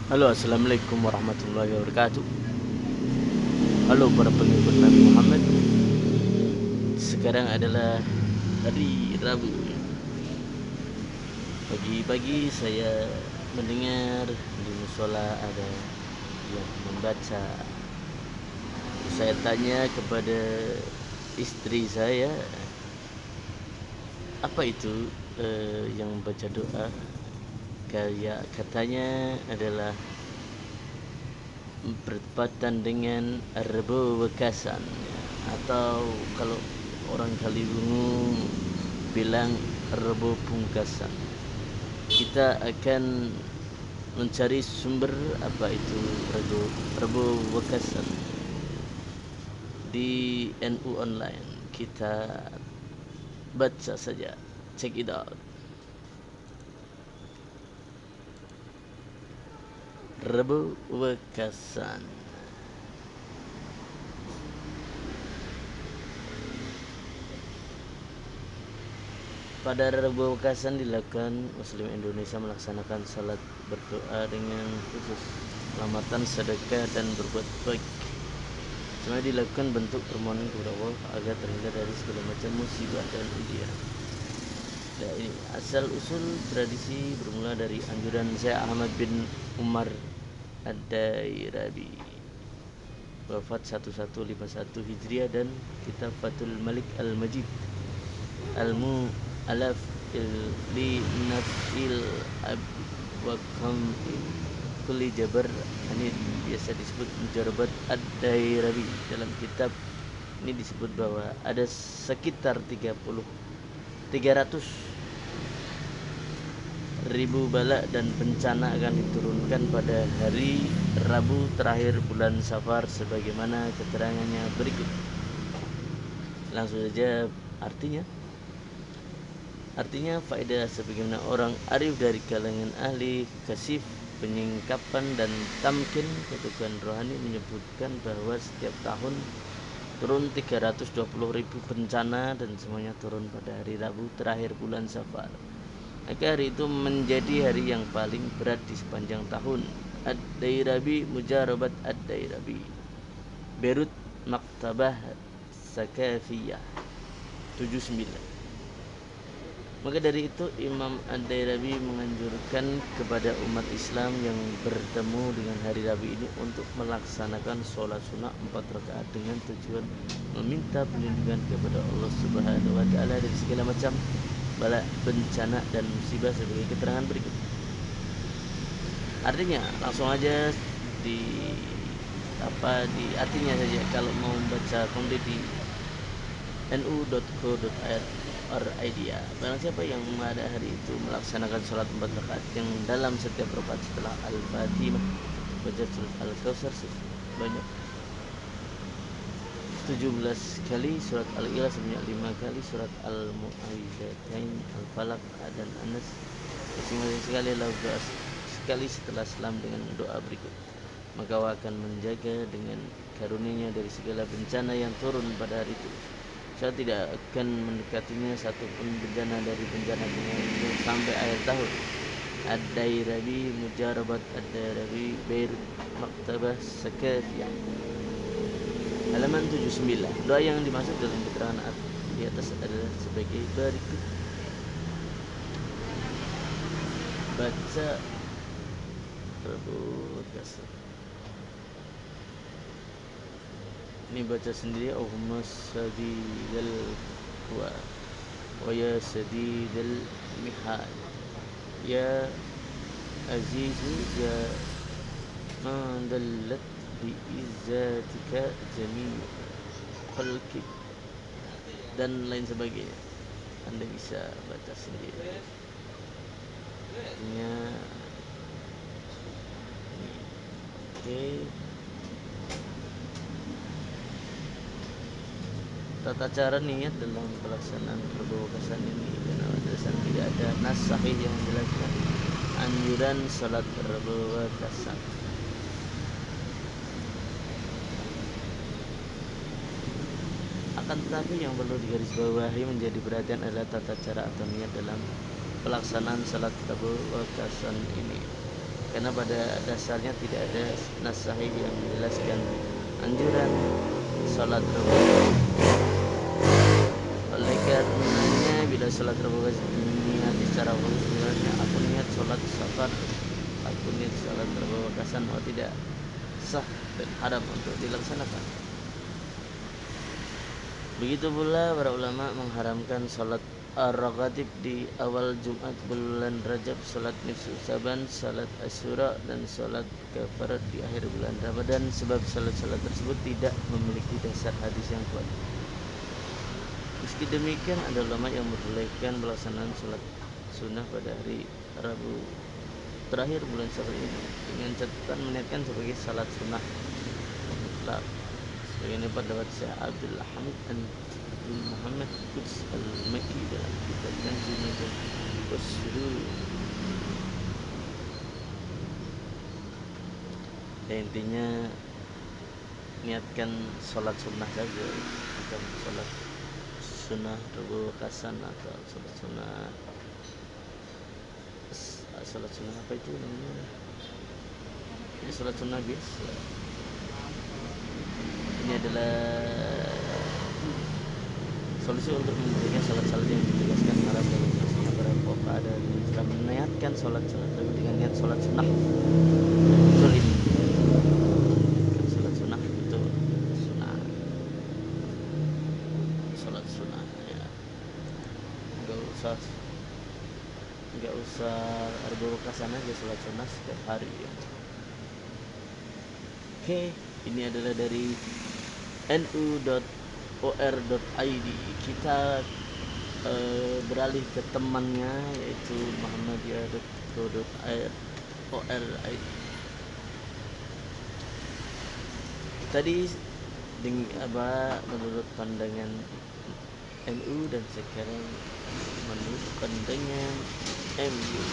Halo, assalamualaikum warahmatullahi wabarakatuh. Halo para pengikut Nabi Muhammad. Sekarang adalah hari Rabu. Pagi-pagi saya mendengar di musola ada yang membaca. Saya tanya kepada istri saya, apa itu yang membaca doa? Katanya adalah bertepatan dengan Rebo Wekasan, atau kalau orang Kaliwungu bilang Rebo Pungkasan. Kita akan mencari sumber apa itu Rebo Wekasan di NU Online. Kita baca saja, check it out. Rebo Wekasan. Pada Rabu Wekasan dilakukan Muslim Indonesia melaksanakan salat berdoa dengan khusus selamatan, sedekah dan berbuat baik. Semua dilakukan bentuk permohonan kepada Allah agar terhindar dari segala macam musibah dan ujian. Nah, ini asal usul tradisi bermula dari anjuran Syekh Ahmad bin Umar Ad-Dairabi, wafat 1151 Hijriah, dan kitab Fathul Malik Al-Majid Al-Mu'allaf li Nafil Abwakam Kulli Jabar, ini biasa disebut Mujarabat Ad-Dairabi. Dalam kitab ini disebut bahwa ada sekitar 300.000 bala dan bencana akan diturunkan pada hari Rabu terakhir bulan Safar sebagaimana keterangannya berikut. Langsung saja artinya faedah sebagaimana orang arif dari kalangan ahli kasif, penyingkapan dan tamkin ketukan rohani menyebutkan bahwa setiap tahun turun 320.000 bencana dan semuanya turun pada hari Rabu terakhir bulan Safar. Maka hari itu menjadi hari yang paling berat di sepanjang tahun. Ad-Dairabi, Mujarabat Ad-Dairabi, Beirut, Maktabah Sakafiyah 79. Maka dari itu Imam Ad-Dairabi menganjurkan kepada umat Islam yang bertemu dengan hari Rabu ini untuk melaksanakan sholat sunnah 4 rakaat dengan tujuan meminta perlindungan kepada Allah Subhanahu wa taala dari segala macam bala, bencana dan musibah sebagai keterangan berikut. Artinya langsung aja di artinya saja kalau mau membaca kembali di nu.co.id. Barang siapa yang pada hari itu melaksanakan sholat 4 rakaat yang dalam setiap rakaat setelah Al-Fatihah baca surat Al-Kautsar sebanyak 17 kali, surat Al-Ikhlas sebanyak 5 kali, surat Al-Mu'awwidzatain, Al-Falaq dan An-Nas masing-masing sekali, lalu doa sekali setelah salam dengan doa berikut. Maka Allah akan menjaga dengan karunia dari segala bencana yang turun pada hari itu. Saya tidak akan mendekatinya satupun bencana dari bencana itu sampai akhir tahun. Ad-Dairabi, Mujarabat Ad-Dairabi, Beirut, Maktabah Sakafiyah, halaman 79. Doa yang dimaksud dalam keterangan di atas adalah sebagai berikut. Baca Rabu Kasar. Ini baca sendiri. Allahumma sadidal wa ya sadidal mihal, ya azizu ya mandallat bi izzatika jami' khalqik, dan lain sebagainya. Anda bisa baca sendiri. Artinya oke. Tata cara niat dalam pelaksanaan perbuatan ini, karena dasar tidak ada nas sahih yang menjelaskan anjuran salat perbuatan. Akan tetapi yang perlu digarisbawahi menjadi perhatian adalah tata cara atau niat dalam pelaksanaan salat perbuatan ini. karena pada dasarnya tidak ada nas sahih yang menjelaskan anjuran salat roboh. Oleh karenanya bila salat roboh niat secara khusus, sebenarnya aku niat salat safar, aku niat salat roboh kasan, tidak sah dan haram untuk dilaksanakan. Begitu pula para ulama mengharamkan salat ar-rawatib di awal Jumat bulan Rajab, salat nisfu Saban, salat Asyura, dan salat kafarat di akhir bulan Ramadan, sebab salat-salat tersebut tidak memiliki dasar hadis yang kuat. Meski demikian, ada ulama yang membolehkan pelaksanaan salat sunnah pada hari Rabu terakhir bulan Syawal ini dengan catatan meniatkan sebagai salat sunnah mutlak. Sebagaimana pendapat Syekh Abdul Hamid bin Muhammad Quds al-Makki dalam kitab Kanzul Najm Wassurur. Intinya niatkan sholat sunnah saja, bukan sholat sunnah Rabu kasan atau sholat sunnah apa itu namanya? Ini sholat sunnah biasa. Ini adalah solusi untuk memberikan salat-salat yang ditegaskan dalam sunnah para fuqaha dan telah meniatkan salat-salat dengan niat salat sunnah. Betul ini. Salat sunnah itu sunnah. Salat sunnah ya. Enggak usah arba kasan aja, salat sunnah setiap hari ya. Oke, ini adalah dari nu.or.id. Kita beralih ke temannya, yaitu muhammadiyah.co.or.id. Tadi menurut pandangan NU, dan sekarang menurut pandangan MU.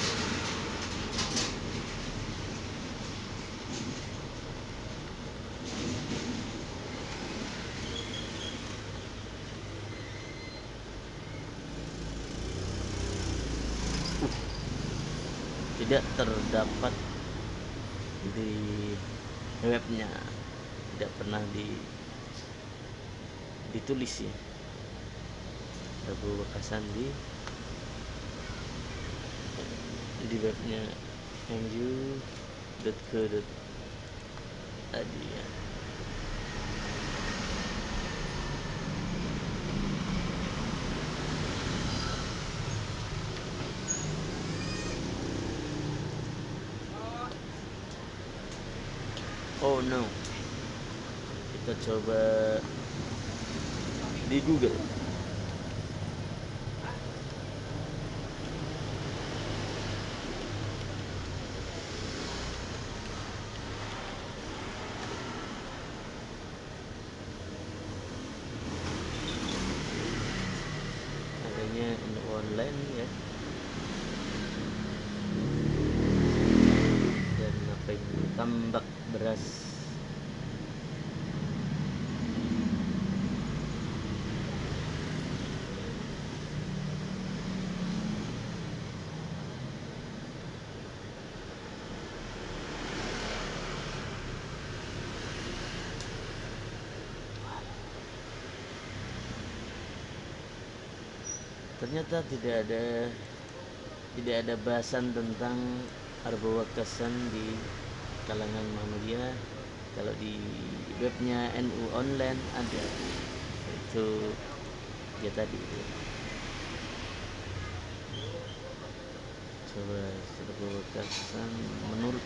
Tidak terdapat di webnya, tidak pernah ditulis ya, Rabu Bekasan di webnya mu.co.id ya. Oh no, kita coba di Google. Adanya online ya, dan apa ini, tambak beras. Ternyata tidak ada bahasan tentang arba wakasan di kalangan Muhammadiyah. Kalau di webnya NU online ada, itu ya tadi itu. Coba arba wakasan menurut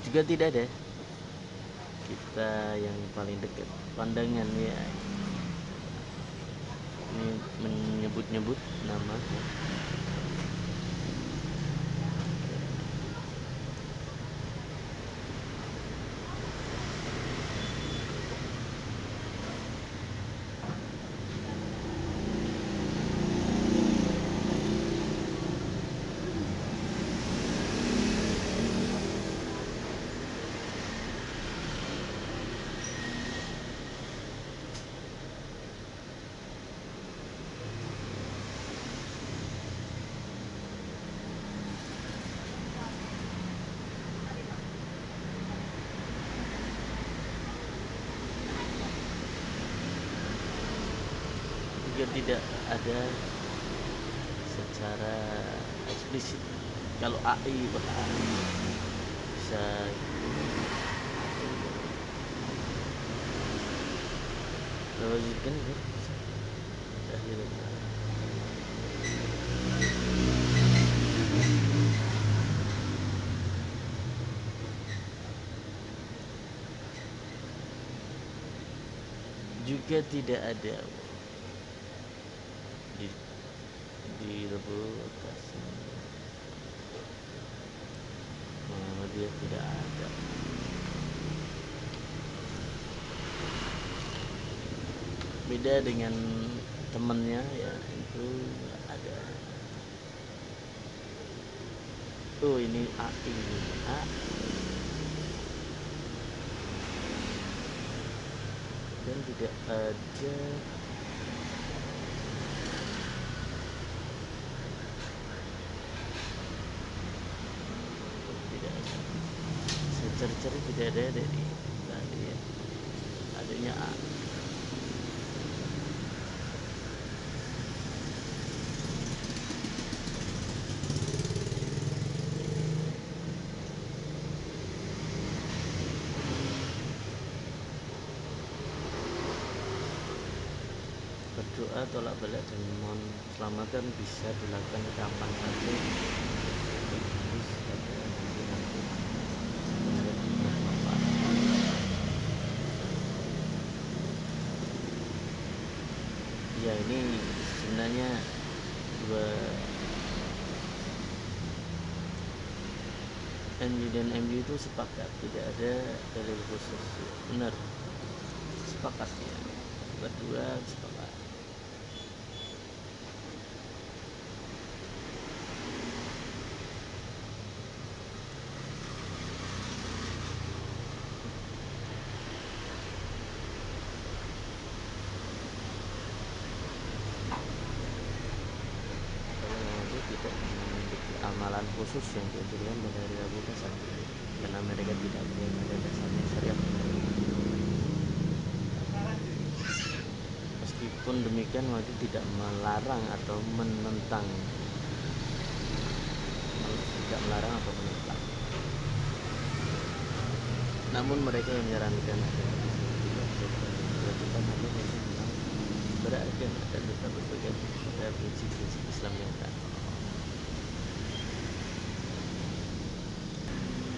juga tidak ada. Kita yang paling dekat pandangan ya, ini menyebut nama juga tidak ada secara eksplisit. Kalau AI bisa lanjutkan ya. Juga tidak ada di lokasi. Dia tidak ada. Beda dengan temennya ya, itu ada. Oh ini AI dan tidak ada. Tidak ada. Saya cari-cari tidak ada dari tadi ya. Adanya A. Berdoa tolak bala dan mohon keselamatan bisa dilakukan kapan saja. Ya ini sebenarnya dua NU dan MU itu sepakat tidak ada dalil khusus. Benar, sepakat ya, berdua sepakat. Tidak memiliki amalan khusus yang dianjurkan pada hari Rabu Kasar karena mereka tidak punya pada dasarnya syariat. Meskipun demikian wajib tidak melarang atau menentang, tidak melarang atau menentang. Namun mereka yang menyarankan agar kewajiban Allah memang berada dan tetap